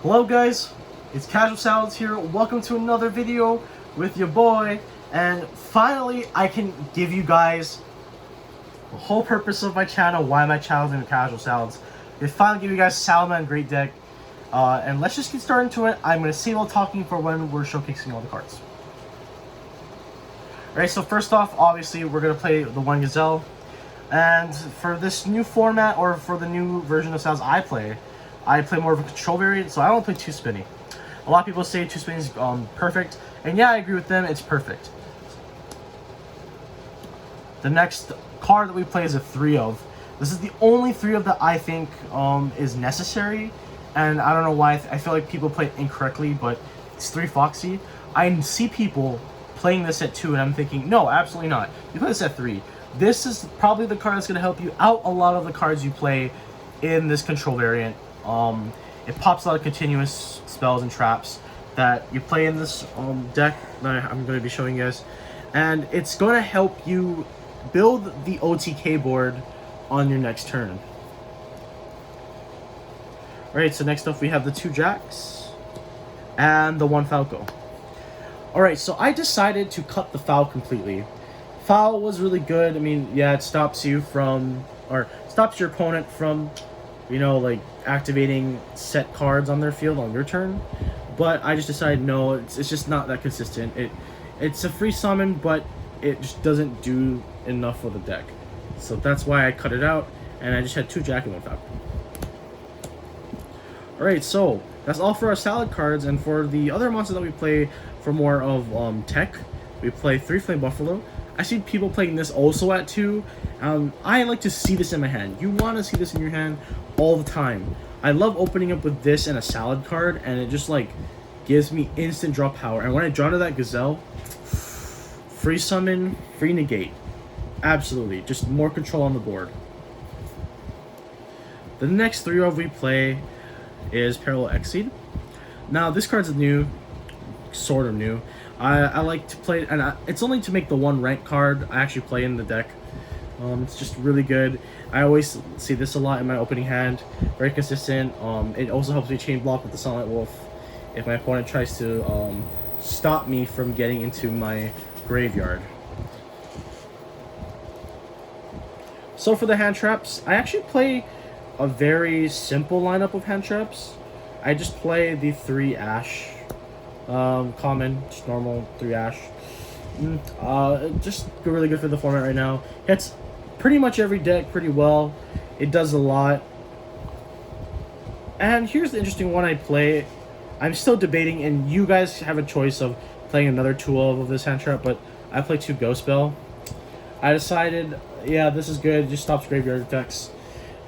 Hello guys, it's Casual Salads here. Welcome to another video with your boy. And finally, I can give you guys the whole purpose of my channel, why my channel is named Casual Salads. I finally give you guys Salamangreat deck. And let's just get started into it. I'm going to save all talking for when we're showcasing all the cards. Alright, so first off, obviously, we're going to play the one Gazelle. And for this new format, or for the new version of Salads I play more of a control variant, so I don't play 2 spinny. A lot of people say 2 spinny is perfect, and yeah, I agree with them, it's perfect. The next card that we play is a 3 of. This is the only 3 of that I think is necessary, and I don't know why. I feel like people play it incorrectly, but it's 3 Foxy. I see people playing this at 2, and I'm thinking, no, absolutely not. You play this at 3. This is probably the card that's going to help you out a lot of the cards you play in this control variant. It pops a lot of continuous spells and traps that you play in this deck that I'm going to be showing you guys. And it's going to help you build the OTK board on your next turn. Alright, so next up we have the 2 Jacks and the 1 Falco. Alright, so I decided to cut the foul completely. Foul was really good. I mean, yeah, it stops you from, or stops your opponent from, you know, like activating set cards on their field on your turn. But I just decided no, it's just not that consistent. It's a free summon, but it just doesn't do enough for the deck. So that's why I cut it out, and I just had 2 Jack and 1 Falcon. Alright, so that's all for our salad cards, and for the other monsters that we play for more of tech, we play 3 Flame Buffalo. I see people playing this also at 2. I like to see this in my hand. You want to see this in your hand all the time. I love opening up with this and a salad card, and it just like gives me instant draw power. And when I draw to that Gazelle, free summon, free negate. Absolutely, just more control on the board. The next 3 of we play is Parallel Exceed. Now this card's new, sort of new. I like to play, and it's only to make the 1 rank card I actually play in the deck. It's just really good. I always see this a lot in my opening hand. Very consistent. It also helps me chain block with the Sunlight Wolf if my opponent tries to stop me from getting into my graveyard. So for the hand traps, I actually play a very simple lineup of hand traps. I just play the 3 Ash. Common, just normal 3 Ash. Just really good for the format right now. Hits pretty much every deck pretty well. It does a lot. And here's the interesting one I play. I'm still debating, and you guys have a choice of playing another 2 of this hand trap, but I play 2 Ghost Spell. I decided, yeah, this is good. It just stops graveyard attacks.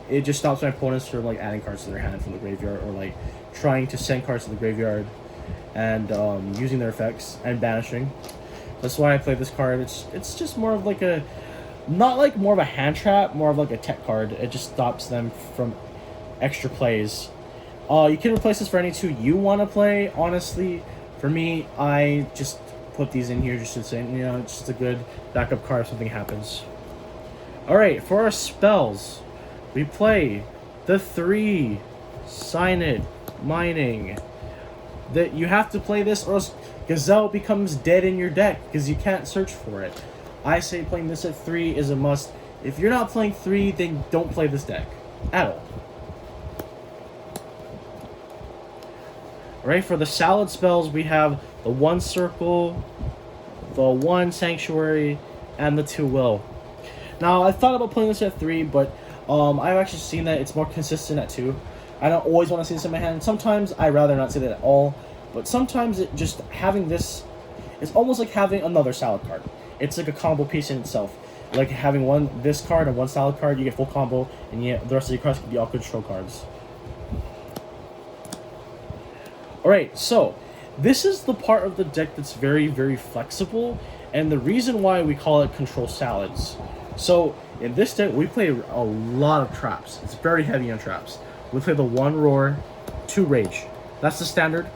It just stops my opponents from like adding cards to their hand from the graveyard, or like trying to send cards to the graveyard and using their effects and banishing. That's why I play this card. It's just more of like a, not like more of a hand trap, more of like a tech card. It just stops them from extra plays. You can replace this for any 2 you want to play. Honestly, for me, I just put these in here just to say, you know, it's just a good backup card if something happens. Alright, for our spells, we play the 3 Sign It, Mining. That you have to play this, or else Gazelle becomes dead in your deck because you can't search for it. I say playing this at 3 is a must. If you're not playing 3, then don't play this deck at all. Alright, for the salad spells, we have the 1 Circle, the 1 Sanctuary, and the 2 Will. Now, I thought about playing this at 3, but I've actually seen that it's more consistent at 2. I don't always want to see this in my hand. Sometimes I'd rather not see that at all. But sometimes it just having this, it's almost like having another salad card. It's like a combo piece in itself. Like having this card and 1 salad card, you get full combo, and yet the rest of your cards can be all control cards. Alright, so this is the part of the deck that's very, very flexible, and the reason why we call it control salads. So in this deck, we play a lot of traps. It's very heavy on traps. We play the 1 Roar, 2 Rage. That's the standard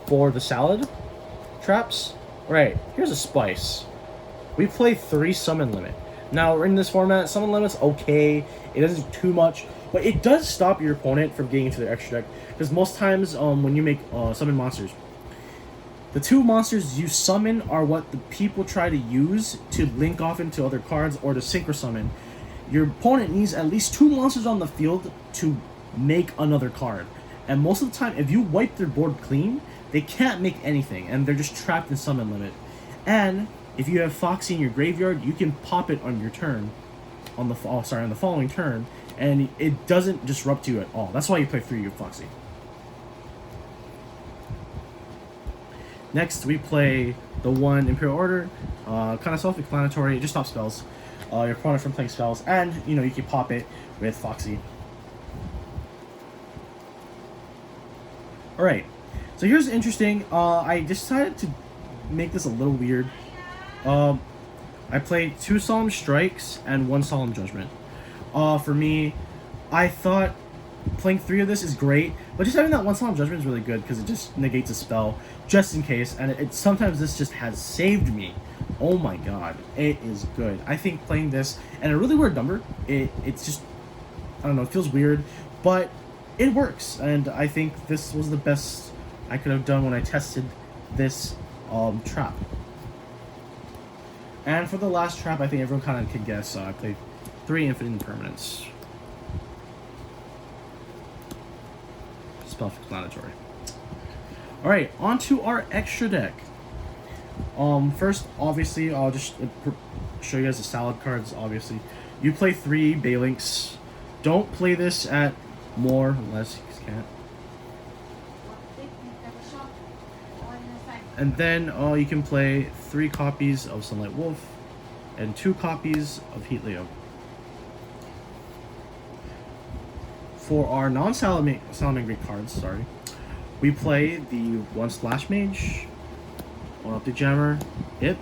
for the salad traps. Right, here's a spice. We play 3 Summon Limit. Now, in this format, summon limit's okay. It doesn't do too much, but it does stop your opponent from getting into their extra deck. Because most times, when you make summon monsters, the two monsters you summon are what the people try to use to link off into other cards or to synchro summon. Your opponent needs at least two monsters on the field to make another card. And most of the time, if you wipe their board clean, they can't make anything, and they're just trapped in summon limit. And if you have Foxy in your graveyard, you can pop it on your turn, on the following turn, and it doesn't disrupt you at all. That's why you play 3 of Foxy. Next, we play the 1 Imperial Order. Kind of self-explanatory. It just stops spells. Your opponent from playing spells, and you can pop it with Foxy. All right. So here's interesting. I decided to make this a little weird. I played 2 Solemn Strikes and 1 Solemn Judgment. For me, I thought playing 3 of this is great, but just having that 1 Solemn Judgment is really good because it just negates a spell just in case, and it sometimes this just has saved me. Oh my god, it is good. I think playing this, and a really weird number, it's just, I don't know, it feels weird, but it works, and I think this was the best I could have done when I tested this trap. And for the last trap, I think everyone kind of can guess. I played 3 Infinite Impermanence. Self-explanatory. Alright, on to our extra deck. First, obviously, I'll just show you guys the salad cards, obviously. You play 3 Balinks. Don't play this at more, unless you can't. And then you can play 3 copies of Sunlight Wolf and 2 copies of Heat Leo. For our non-Salamangreat cards, we play the 1 Splash Mage, 1 Optic Jammer, Ip,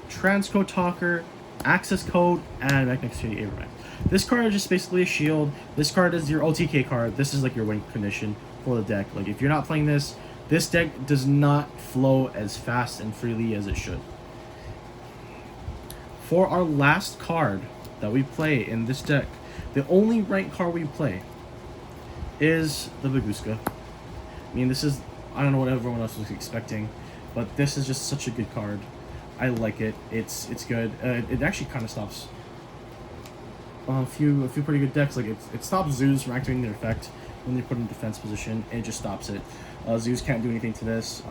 Transcode Talker, Access Code, and Magnetic City Abramax. This card is just basically a shield. This card is your OTK card. This is like your win condition for the deck. Like if you're not playing this, this deck does not flow as fast and freely as it should. For our last card that we play in this deck, the only ranked card we play is the Baguska. I mean, this is, I don't know what everyone else was expecting, but this is just such a good card. I like it. It's good. It actually kind of stops a few pretty good decks. Like it stops Zoos from activating their effect when they put in defense position. It just stops it. Zeus can't do anything to this,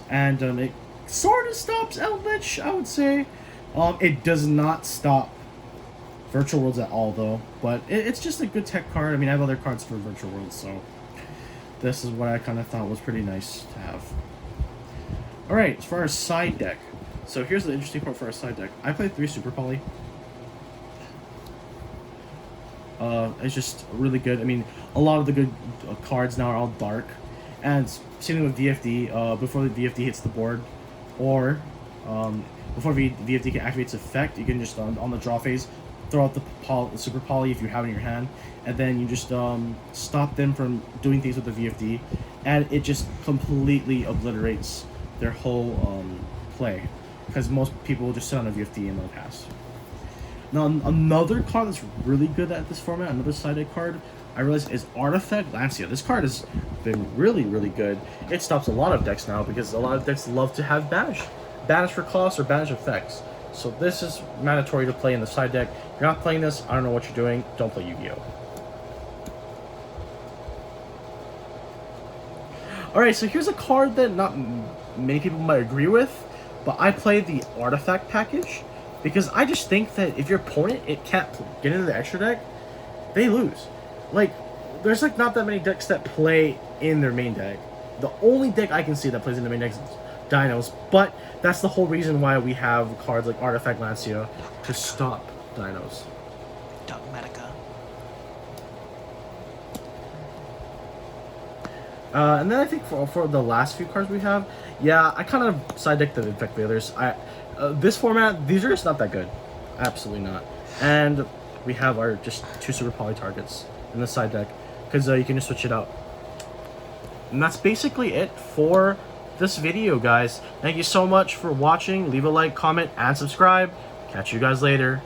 and it sort of stops Eldritch, I would say. It does not stop Virtual Worlds at all, though, but it's just a good tech card. I mean, I have other cards for Virtual Worlds, so this is what I kind of thought was pretty nice to have. Alright, as far as side deck, so here's the interesting part for our side deck. I played 3 Super Poly. It's just really good. I mean, a lot of the good cards now are all dark. And same thing with VFD, before the VFD hits the board, or before VFD can activate its effect, you can just, on the draw phase, throw out the Super Poly if you have it in your hand, and then you just stop them from doing things with the VFD, and it just completely obliterates their whole play, because most people will just sit on a VFD and they'll pass. Now, another card that's really good at this format, another side deck card, I realize, is Artifact Lancia. This card has been really, really good. It stops a lot of decks now, because a lot of decks love to have Banish. Banish for cost or Banish effects. So this is mandatory to play in the side deck. If you're not playing this, I don't know what you're doing. Don't play Yu-Gi-Oh! Alright, so here's a card that not many people might agree with, but I play the Artifact package, because I just think that if your opponent can't get into the extra deck, they lose. Like, there's like not that many decks that play in their main deck. The only deck I can see that plays in the main deck is Dinos, but that's the whole reason why we have cards like Artifact Lancia to stop Dinos. Dogmatica. And then I think for the last few cards we have, yeah, I kind of side deck the Infect Veilers. This format, these are just not that good. Absolutely not. And we have our just 2 Super Poly targets in the side deck, because you can just switch it out. And that's basically it for this video, guys. Thank you so much for watching. Leave a like, comment, and subscribe. Catch you guys later.